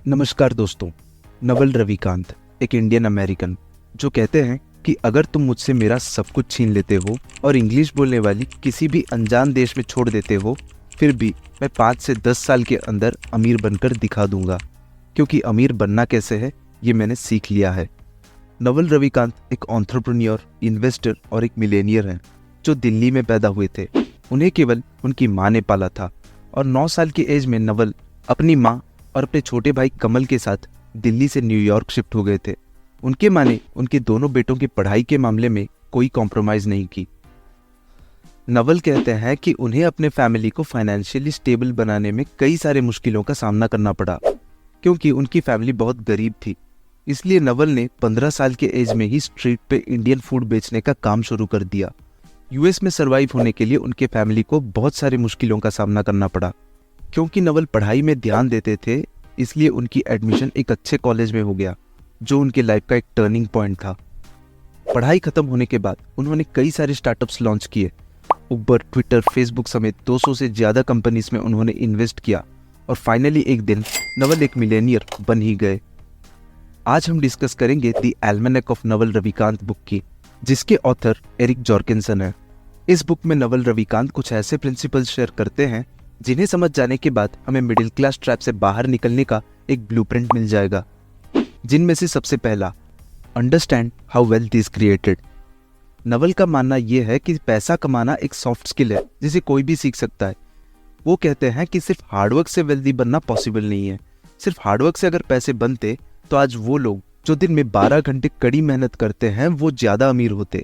नमस्कार दोस्तों। नवल रविकांत एक इंडियन अमेरिकन जो कहते हैं कि अगर तुम मुझसे मेरा सब कुछ छीन लेते हो और इंग्लिश बोलने वाली किसी भी अनजान देश में छोड़ देते हो, फिर भी मैं 5 से 10 साल के अंदर अमीर बनकर दिखा दूंगा, क्योंकि अमीर बनना कैसे है ये मैंने सीख लिया है। नवल रविकांत एक एंटरप्रेन्योर, इन्वेस्टर और एक मिलेनियर हैं जो दिल्ली में पैदा हुए थे। उन्हें केवल उनकी माँ ने पाला था और 9 साल की एज में नवल अपनी माँ और अपने छोटे भाई कमल के साथ दिल्ली से न्यूयॉर्क शिफ्ट हो गए थे। उनके माँ ने उनके दोनों बेटों की पढ़ाई के मामले में कोई कॉम्प्रोमाइज नहीं की। नवल कहते हैं कि उन्हें अपने फैमिली को फाइनेंशियली स्टेबल बनाने में कई सारे मुश्किलों का सामना करना पड़ा, क्योंकि उनकी फैमिली बहुत गरीब थी। इसलिए नवल ने 15 साल के एज में ही स्ट्रीट पे इंडियन फूड बेचने का काम शुरू कर दिया। यूएस में सरवाइव होने के लिए उनके फैमिली को बहुत सारी मुश्किलों का सामना करना पड़ा। क्योंकि नवल पढ़ाई में ध्यान देते थे, इसलिए उनकी एडमिशन एक अच्छे कॉलेज में हो गया, जो उनके लाइफ का एक टर्निंग पॉइंट था। पढ़ाई खत्म होने के बाद उन्होंने कई सारे स्टार्टअप्स लॉन्च किए। उबर, ट्विटर, फेसबुक समेत 200 से ज्यादा कंपनीज में उन्होंने इन्वेस्ट किया और फाइनली एक दिन नवल एक मिलेनियर बन ही गए। आज हम डिस्कस करेंगे the almanack of Naval Ravikant book की, जिसके ऑथर एरिक जॉर्किंसन है। इस बुक में नवल रविकांत कुछ ऐसे प्रिंसिपल्स शेयर करते हैं जिन्हें समझ जाने के बाद हमें मिडिल क्लास ट्रैप से बाहर निकलने का एक ब्लूप्रिंट मिल जाएगा। जिनमें से सबसे पहला, understand how wealth is created. Naval का मानना यह है कि पैसा कमाना एक सॉफ्ट स्किल है जिसे कोई भी सीख सकता है। वो कहते हैं कि सिर्फ हार्डवर्क से वेल्दी बनना पॉसिबल नहीं है। सिर्फ हार्डवर्क से अगर पैसे बनते तो आज वो लोग जो दिन में 12 घंटे कड़ी मेहनत करते हैं वो ज्यादा अमीर होते।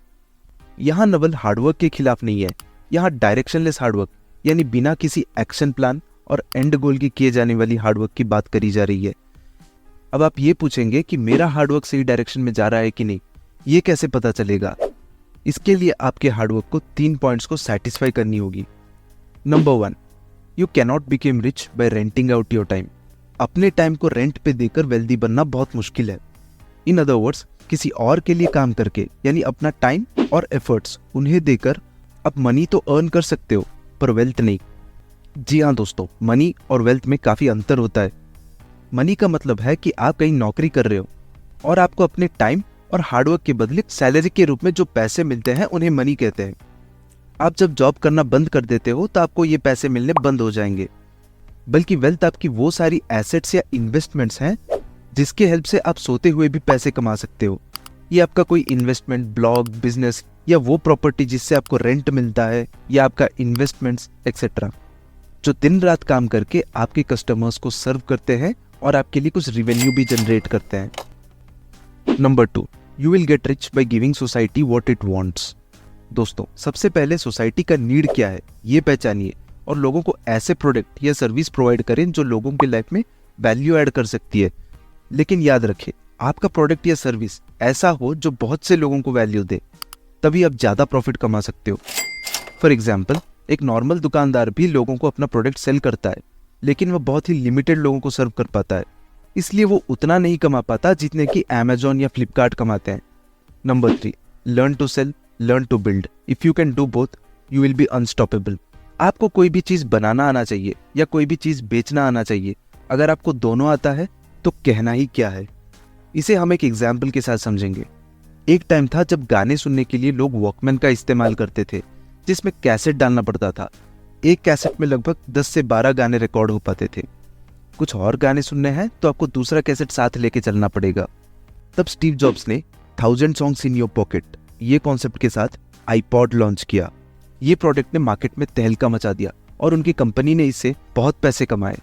यहाँ नवल हार्डवर्क के खिलाफ नहीं है। यहाँ डायरेक्शनलेस हार्डवर्क, यानी बिना किसी एक्शन प्लान और एंड गोल की किए जाने वाली हार्डवर्क की बात करी जा रही है। अब आप ये पूछेंगे कि मेरा हार्डवर्क सही डायरेक्शन में जा रहा है कि नहीं, ये कैसे पता चलेगा? इसके लिए आपके हार्डवर्क को 3 पॉइंट्स को सेटिस्फाई करनी होगी। Number 1, you cannot became rich by renting out your time. अपने टाइम को रेंट पे देकर वेल्दी बनना बहुत मुश्किल है। इन अदर वर्ड्स, किसी और के लिए काम करके, यानी अपना टाइम और एफर्ट्स उन्हें देकर आप मनी तो अर्न कर सकते हो, पर वेल्थ नहीं। जी हाँ दोस्तों, मनी और वेल्थ में काफी अंतर होता है। मनी का मतलब है कि आप कहीं नौकरी कर रहे हो और आपको अपने टाइम और हार्डवर्क के बदले सैलरी के रूप में जो पैसे मिलते हैं उन्हें मनी कहते हैं। आप जब जॉब करना बंद कर देते हो तो आपको ये पैसे मिलने बंद हो जाएंगे। बल्कि वेल्थ आपकी वो सारी एसेट्स या इन्वेस्टमेंट्स हैं जिसके हेल्प से आप सोते हुए भी पैसे कमा सकते हो। ये आपका कोई इन्वेस्टमेंट, ब्लॉग, बिजनेस या वो प्रॉपर्टी जिससे आपको रेंट मिलता है, या आपका इन्वेस्टमेंट्स एक्सेट्रा, जो दिन रात काम करके आपके कस्टमर्स को सर्व करते हैं और आपके लिए कुछ रिवेन्यू भी जनरेट करते हैं। Number 2, you will get rich by giving society what it wants. दोस्तों, सबसे पहले सोसाइटी का नीड क्या है ये पहचानिए और लोगों को ऐसे प्रोडक्ट या सर्विस प्रोवाइड करें जो लोगों के लाइफ में वैल्यू ऐड कर सकती है। लेकिन याद रखें, आपका प्रोडक्ट या सर्विस ऐसा हो जो बहुत से लोगों को वैल्यू दे, तभी आप ज्यादा प्रॉफिट कमा सकते हो। फॉर एग्जाम्पल, एक नॉर्मल दुकानदार भी लोगों को अपना प्रोडक्ट सेल करता है, लेकिन वह बहुत ही लिमिटेड लोगों को सर्व कर पाता है, इसलिए वो उतना नहीं कमा पाता जितने कि Amazon या फ्लिपकार्ट कमाते हैं। Number 3, learn to sell, learn to build. If you can do both, you will be unstoppable. आपको कोई भी चीज बनाना आना चाहिए या कोई भी चीज बेचना आना चाहिए। अगर आपको दोनों आता है तो कहना ही क्या है। इसे हम एक एग्जाम्पल के साथ समझेंगे। एक टाइम था जब गाने सुनने के लिए लोग वॉकमैन का इस्तेमाल करते थे, जिसमें कैसेट डालना पड़ता था। एक कैसेट में लगभग 10 से 12 गाने रिकॉर्ड हो पाते थे। कुछ और गाने सुनने हैं तो आपको दूसरा कैसेट साथ लेके चलना पड़ेगा। तब स्टीव जॉब्स ने 1000 सॉन्ग्स इन योर पॉकेट ये कॉन्सेप्ट के साथ आईपॉड लॉन्च किया। ये प्रोडक्ट ने मार्केट में तहलका मचा दिया और उनकी कंपनी ने इससे बहुत पैसे कमाए।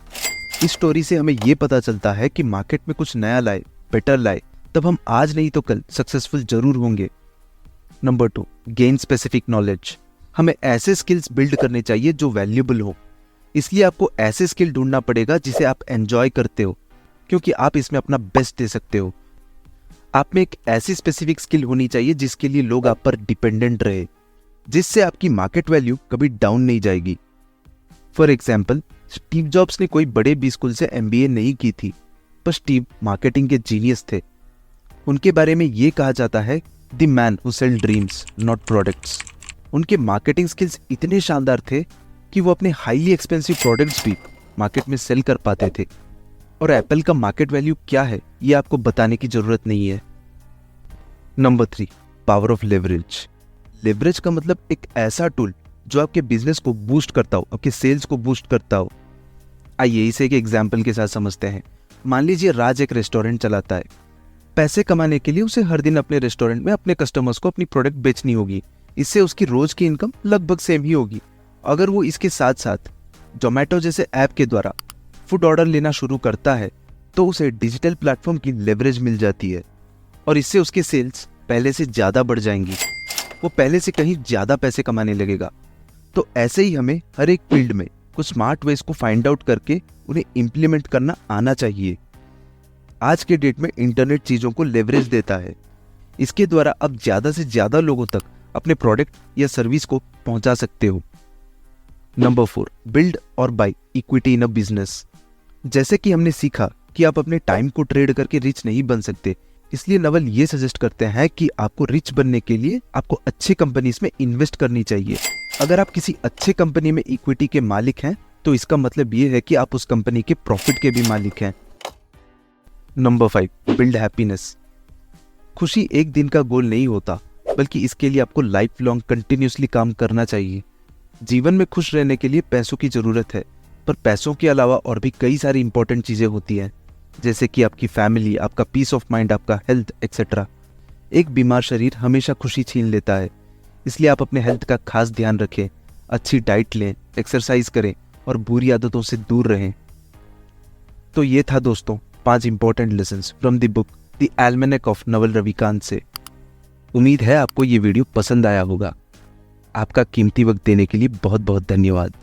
इस स्टोरी से हमें ये पता चलता है कि मार्केट में कुछ नया लाए, बेटर लाए, तब हम आज नहीं तो कल सक्सेसफुल जरूर होंगे। Number 2, gain specific knowledge. हमें ऐसे स्किल्स बिल्ड करने चाहिए जो वैल्यूएबल हो। इसलिए आपको ऐसे स्किल ढूंढना पड़ेगा जिसे आप एंजॉय करते हो, क्योंकि आप इसमें अपना बेस्ट दे सकते हो। आप में एक ऐसी स्पेसिफिक स्किल होनी चाहिए जिसके लिए लोग आप पर डिपेंडेंट रहे, जिससे आपकी मार्केट वैल्यू कभी डाउन नहीं जाएगी। फॉर एग्जाम्पल, स्टीव जॉब्स ने कोई बड़े बी स्कूल से MBA नहीं की थी, पर स्टीव मार्केटिंग के जीनियस थे। उनके बारे में ये कहा जाता है, the man who sell dreams not products. उनके मार्केटिंग स्किल्स इतने शानदार थे कि वो अपने हाईली एक्सपेंसिव प्रोडक्ट्स भी मार्केट में सेल कर पाते थे। और एप्पल का मार्केट वैल्यू क्या है ये आपको बताने की जरूरत नहीं है। Number 3, power of leverage. Leverage का मतलब एक ऐसा टूल जो आपके बिजनेस को बूस्ट करता हो, आपके सेल्स को बूस्ट करता हो। आइए इसे एक एग्जाम्पल के साथ समझते हैं। मान लीजिए राज एक रेस्टोरेंट चलाता है। पैसे कमाने के लिए उसे हर दिन अपने रेस्टोरेंट में अपने कस्टमर्स को अपनी प्रोडक्ट बेचनी होगी। इससे उसकी रोज की इनकम लगभग सेम ही होगी। अगर वो इसके साथ साथ जोमेटो जैसे ऐप के द्वारा फूड ऑर्डर लेना शुरू करता है तो उसे डिजिटल प्लेटफॉर्म की लेवरेज मिल जाती है और इससे उसके सेल्स पहले से ज़्यादा बढ़ जाएंगी। वो पहले से कहीं ज़्यादा पैसे कमाने लगेगा। तो ऐसे ही हमें हर एक फील्ड में कुछ स्मार्ट वेज को फाइंड आउट करके उन्हें इम्प्लीमेंट करना आना चाहिए। आज के डेट में इंटरनेट चीज़ों को लेवरेज देता है। इसके द्वारा आप ज़्यादा से ज़्यादा लोगों तक अपने प्रोडक्ट या सर्विस को पहुंचा सकते हो। नंबर 4, बिल्ड और by equity in a business. जैसे कि हमने सीखा कि आप अपने टाइम को ट्रेड करके रिच नहीं बन सकते, इसलिए नवल ये सजेस्ट करते हैं कि आपको रिच बनने के लिए आपको अच्छी कंपनीज में इन्वेस्ट करनी चाहिए। अगर आप किसी अच्छे कंपनी में इक्विटी के मालिक हैं तो इसका मतलब ये है कि आप उस कंपनी के प्रॉफिट के भी मालिक हैं। Number 5, build happiness. खुशी एक दिन का गोल नहीं होता, बल्कि इसके लिए आपको लाइफ लॉन्ग कंटिन्यूसली काम करना चाहिए। जीवन में खुश रहने के लिए पैसों की जरूरत है, पर पैसों के अलावा और भी कई सारी इंपॉर्टेंट चीजें होती हैं, जैसे कि आपकी फैमिली, आपका पीस ऑफ माइंड, आपका हेल्थ एक्सेट्रा। एक बीमार शरीर हमेशा खुशी छीन लेता है, इसलिए आप अपने हेल्थ का खास ध्यान रखें, अच्छी डाइट लें, एक्सरसाइज करें और बुरी आदतों से दूर रहें। तो ये था दोस्तों 5 important lessons from the book the almanack of Naval Ravikant से। उम्मीद है आपको ये वीडियो पसंद आया होगा। आपका कीमती वक्त देने के लिए बहुत बहुत धन्यवाद।